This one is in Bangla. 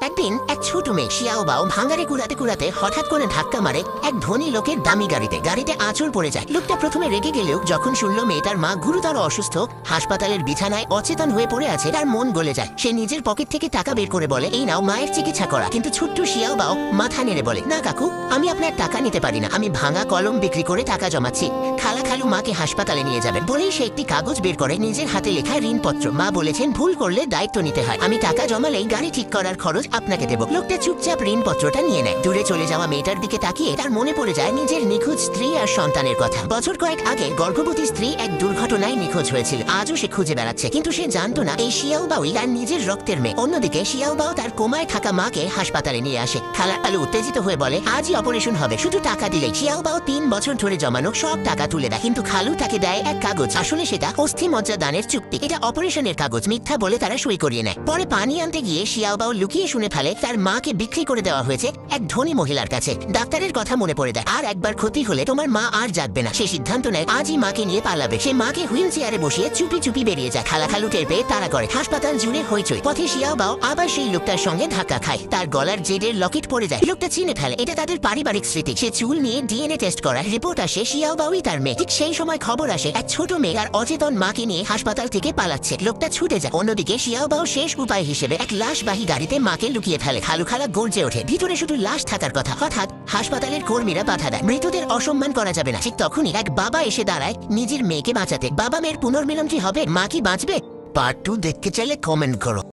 একদিন এক ছোট মেয়ে শিয়াওবাও ভাঙারে কুড়াতে কুড়াতে হঠাৎ করে ধাক্কা মারে এক ধনী লোকের দামি গাড়িতে আঁচড় পড়ে যায়। লোকটা প্রথমে রেগে গেলেও যখন শুনল মেয়েটার মা গুরুতর অসুস্থ, হাসপাতালের বিছানায় অচেতন হয়ে পড়ে আছে, তার মন গলে যায়। সে নিজের পকেট থেকে টাকা বের করে বলে, এই নাও মায়ের চিকিৎসা করা। কিন্তু ছোট্ট শিয়াওবাও মাথা নেড়ে বলে, না কাকু, আমি আপনার টাকা নিতে পারি না। আমি ভাঙা কলম বিক্রি করে টাকা জমাচ্ছি। খালু মাকে হাসপাতালে নিয়ে যাবেন। বলেই সে একটি কাগজ বের করে নিজের হাতে লেখা ঋণপত্র। মা বলেছেন ভুল করলে দায়িত্ব নিতে হয়। আমি টাকা জমালেই গাড়ি ঠিক করার খরচ আপনাকে দেব। লোকটা চুপচাপ ঋণপত্রটা নিয়ে নেয়। দূরে চলে যাওয়া মেয়েটার দিকে তাকিয়ে তার মনে পড়ে যায় নিজের নিখোঁজ স্ত্রী আর সন্তানের কথা। বছর কয়েক আগে গর্ভবতী স্ত্রী এক দুর্ঘটনায় নিখোঁজ হয়েছিল। আজও সে খুঁজে বেড়াচ্ছে, কিন্তু সে জানতো না এই শিয়াওবাওই তার নিজের রক্তের মেয়ে। অন্যদিকে শিয়াওবাও তার কোমায় থাকা মাকে হাসপাতালে নিয়ে আসে। খালু উত্তেজিত হয়ে বলে, আজই অপারেশন হবে, শুধু টাকা দিলেই। শিয়াওবাও 3 বছর ধরে জমানো সব টাকা তুলে দেয়, কিন্তু খালু তাকে দেয় এক কাগজ। আসলে সেটা অস্থি মজ্জা দানের চুক্তি। এটা অপারেশনের কাগজ। মিথ্যা বলে তারা সই করিয়ে নেয়। পরে পানি আনতে গিয়ে শিয়াওবাও লুকিয়ে শুনে ফেলে তার মাকে বিক্রি করে দেওয়া হয়েছে এক ধনী মহিলার কাছে। ডাক্তারের কথা মনে পড়ে দেয়, আর একবার ক্ষতি হলে তোমার মা আর জাগবে না। সে সিদ্ধান্ত নেয় আজই মাকে নিয়ে পালাবে। সে মাকে হুইল চেয়ারে বসিয়ে চুপি চুপি বেরিয়ে যায়। খালু টের পেয়ে তাড়া করে। হাসপাতাল জুড়ে হইচই। পথে শিয়াওবাও আবার সেই লোকটার সঙ্গে ধাক্কা খায়। তার গলার জেডের লকেট পড়ে যায়। লোকটা চিনে ফেলে এটা তাদের পারিবারিক স্মৃতি। সে চুল নিয়ে ডিএনএ টেস্ট করায় রিপোর্ট আসে শিয়াওবাওই তার মেয়ে। ঠিক সেই সময় খবর আসে এক ছোট মেয়ে আর অচেতন মাকে নিয়ে হাসপাতাল থেকে পালাচ্ছে। লোকটা ছুটে যায়। অন্যদিকে শিয়াওবাও শেষ উপায় হিসেবে এক লাশবাহী গাড়িতে মাকে লুকিয়ে ফেলে। খালা গর্জে ওঠে, ভিতরে শুধু লাশ থাকার কথা। হঠাৎ হাসপাতালের কর্মীরা বাধা দেয়, মৃতদের অসম্মান করা যাবে না। ঠিক তখনই এক বাবা এসে দাঁড়ায় নিজের মেয়েকে বাঁচাতে। বাবা মেয়ের পুনর্মিলন কি হবে? মা কি বাঁচবে? পার্ট 2 দেখতে চাইলে কমেন্ট করো।